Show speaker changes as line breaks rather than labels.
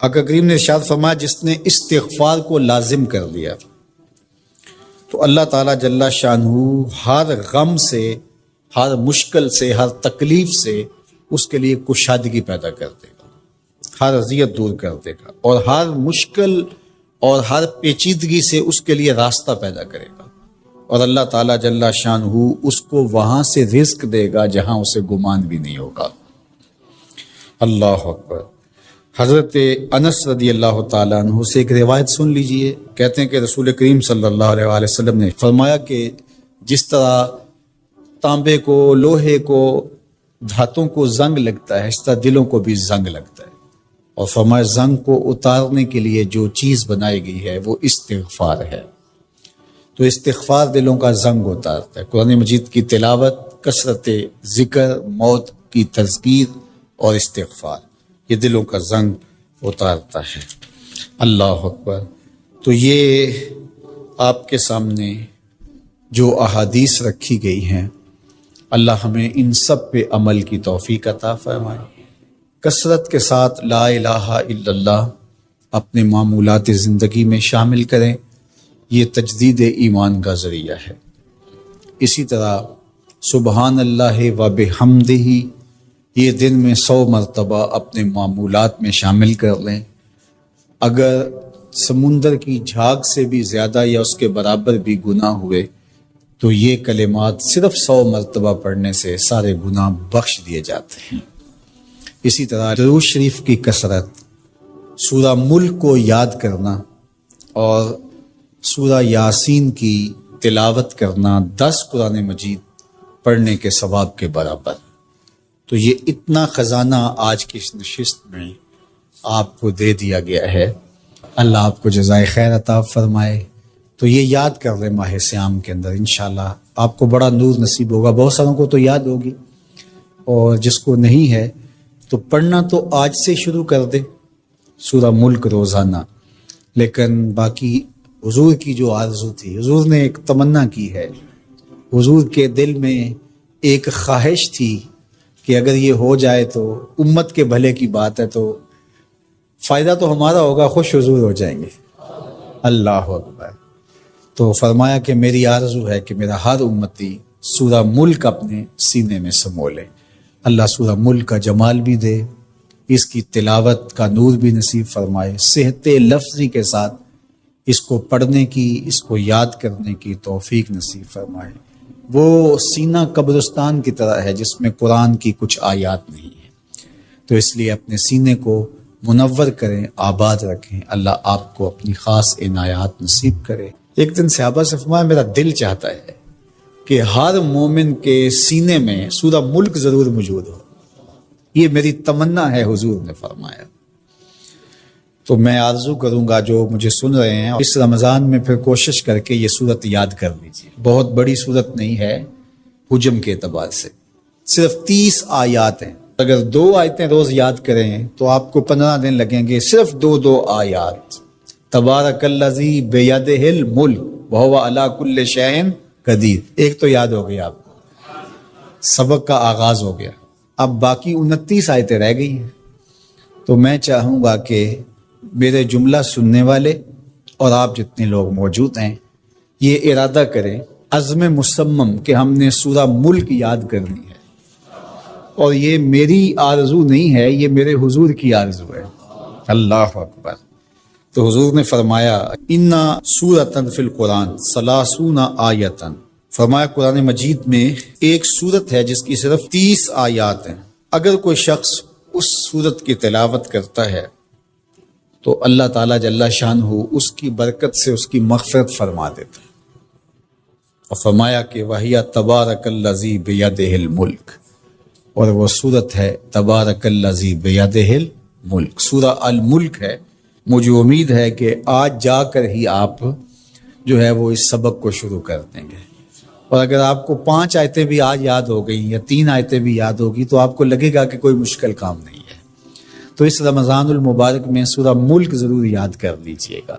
آقا کریم نے ارشاد فرمایا جس نے استغفار کو لازم کر لیا تو اللہ تعالیٰ جل شانہ ہر غم سے، ہر مشکل سے، ہر تکلیف سے اس کے لیے کشادگی پیدا کر دے گا، ہر اذیت دور کر دے گا، اور ہر مشکل اور ہر پیچیدگی سے اس کے لیے راستہ پیدا کرے گا، اور اللہ تعالیٰ جل شانہ اس کو وہاں سے رزق دے گا جہاں اسے گمان بھی نہیں ہوگا۔ اللہ اکبر۔ حضرت انس رضی اللہ تعالیٰ عنہ سے ایک روایت سن لیجئے، کہتے ہیں کہ رسول کریم صلی اللہ علیہ وآلہ وسلم نے فرمایا کہ جس طرح تانبے کو، لوہے کو، دھاتوں کو زنگ لگتا ہے، اس طرح دلوں کو بھی زنگ لگتا ہے، اور فرمایا زنگ کو اتارنے کے لیے جو چیز بنائی گئی ہے وہ استغفار ہے۔ تو استغفار دلوں کا زنگ اتارتا ہے۔ قرآن مجید کی تلاوت، کثرت ذکر، موت کی تذکیر اور استغفار یہ دلوں کا زنگ اتارتا ہے۔ اللہ اکبر۔ تو یہ آپ کے سامنے جو احادیث رکھی گئی ہیں، اللہ ہمیں ان سب پہ عمل کی توفیق عطا فرمائے۔ کثرت کے ساتھ لا الہ الا اللہ اپنے معمولات زندگی میں شامل کریں، یہ تجدید ایمان کا ذریعہ ہے۔ اسی طرح سبحان اللہ و بحمدہ یہ دن میں 100 مرتبہ اپنے معمولات میں شامل کر لیں۔ اگر سمندر کی جھاگ سے بھی زیادہ یا اس کے برابر بھی گناہ ہوئے تو یہ کلمات صرف 100 مرتبہ پڑھنے سے سارے گناہ بخش دیے جاتے ہیں۔ اسی طرح درود شریف کی کثرت، سورہ ملک کو یاد کرنا اور سورہ یاسین کی تلاوت کرنا 10 قرآن مجید پڑھنے کے ثواب کے برابر۔ تو یہ اتنا خزانہ آج کی اس نشست میں آپ کو دے دیا گیا ہے، اللہ آپ کو جزائے خیر عطا فرمائے۔ تو یہ یاد کر لیں ماہ صیام کے اندر، انشاءاللہ آپ کو بڑا نور نصیب ہوگا۔ بہت ساروں کو تو یاد ہوگی، اور جس کو نہیں ہے تو پڑھنا تو آج سے شروع کر دے سورہ ملک روزانہ۔ لیکن باقی حضور کی جو آرزو تھی، حضور نے ایک تمنا کی ہے، حضور کے دل میں ایک خواہش تھی کہ اگر یہ ہو جائے تو امت کے بھلے کی بات ہے، تو فائدہ تو ہمارا ہوگا، خوش حضور ہو جائیں گے۔ اللہ اکبر۔ تو فرمایا کہ میری آرزو ہے کہ میرا ہر امتی سورہ ملک اپنے سینے میں سمو لے۔ اللہ سورہ ملک کا جمال بھی دے، اس کی تلاوت کا نور بھی نصیب فرمائے، صحت لفظی کے ساتھ اس کو پڑھنے کی، اس کو یاد کرنے کی توفیق نصیب فرمائے۔ وہ سینہ قبرستان کی طرح ہے جس میں قرآن کی کچھ آیات نہیں ہیں، تو اس لیے اپنے سینے کو منور کریں، آباد رکھیں۔ اللہ آپ کو اپنی خاص عنایات نصیب کرے۔ ایک دن صحابہ سے فرمایا میرا دل چاہتا ہے کہ ہر مومن کے سینے میں سورہ ملک ضرور موجود ہو، یہ میری تمنا ہے، حضور نے فرمایا۔ تو میں آرزو کروں گا جو مجھے سن رہے ہیں اس رمضان میں پھر کوشش کر کے یہ سورت یاد کر لیجیے۔ بہت بڑی سورت نہیں ہے حجم کے اعتبار سے، صرف 30 آیات ہیں۔ اگر 2 آیتیں روز یاد کریں تو آپ کو 15 دن لگیں گے، صرف 2 آیات۔ تبارک الذی بیدہ الملک وہو علی کل شیء قدیر، ایک تو یاد ہو گئی آپ کو، سبق کا آغاز ہو گیا۔ اب باقی 29 آیتیں رہ گئی ہیں۔ تو میں چاہوں گا کہ میرے جملہ سننے والے اور آپ جتنے لوگ موجود ہیں یہ ارادہ کریں، عزم مصمم کہ ہم نے سورہ ملک یاد کرنی ہے، اور یہ میری آرزو نہیں ہے، یہ میرے حضور کی آرزو ہے۔ اللہ اکبر۔ تو حضور نے فرمایا اِنَّ سورۃ فی القرآن 30 آیۃ، فرمایا قرآن مجید میں ایک سورت ہے جس کی صرف 30 آیات ہیں۔ اگر کوئی شخص اس سورت کی تلاوت کرتا ہے تو اللہ تعالیٰ جل شانہ اس کی برکت سے اس کی مغفرت فرما دیتا ہے، اور فرمایا کہ وَهِيَ تَبَارَكَ الَّذِي بِيَدِهِ الْمُلْكُ، اور وہ سورت ہے تبارک الذی بیدہ الملک، سورہ الملک ہے۔ مجھے امید ہے کہ آج جا کر ہی آپ جو ہے وہ اس سبق کو شروع کر دیں گے، اور اگر آپ کو 5 آیتیں بھی آج یاد ہو گئی یا 3 آیتیں بھی یاد ہوگی تو آپ کو لگے گا کہ کوئی مشکل کام نہیں ہے۔ تو اس رمضان المبارک میں سورہ ملک ضرور یاد کر لیجئے گا۔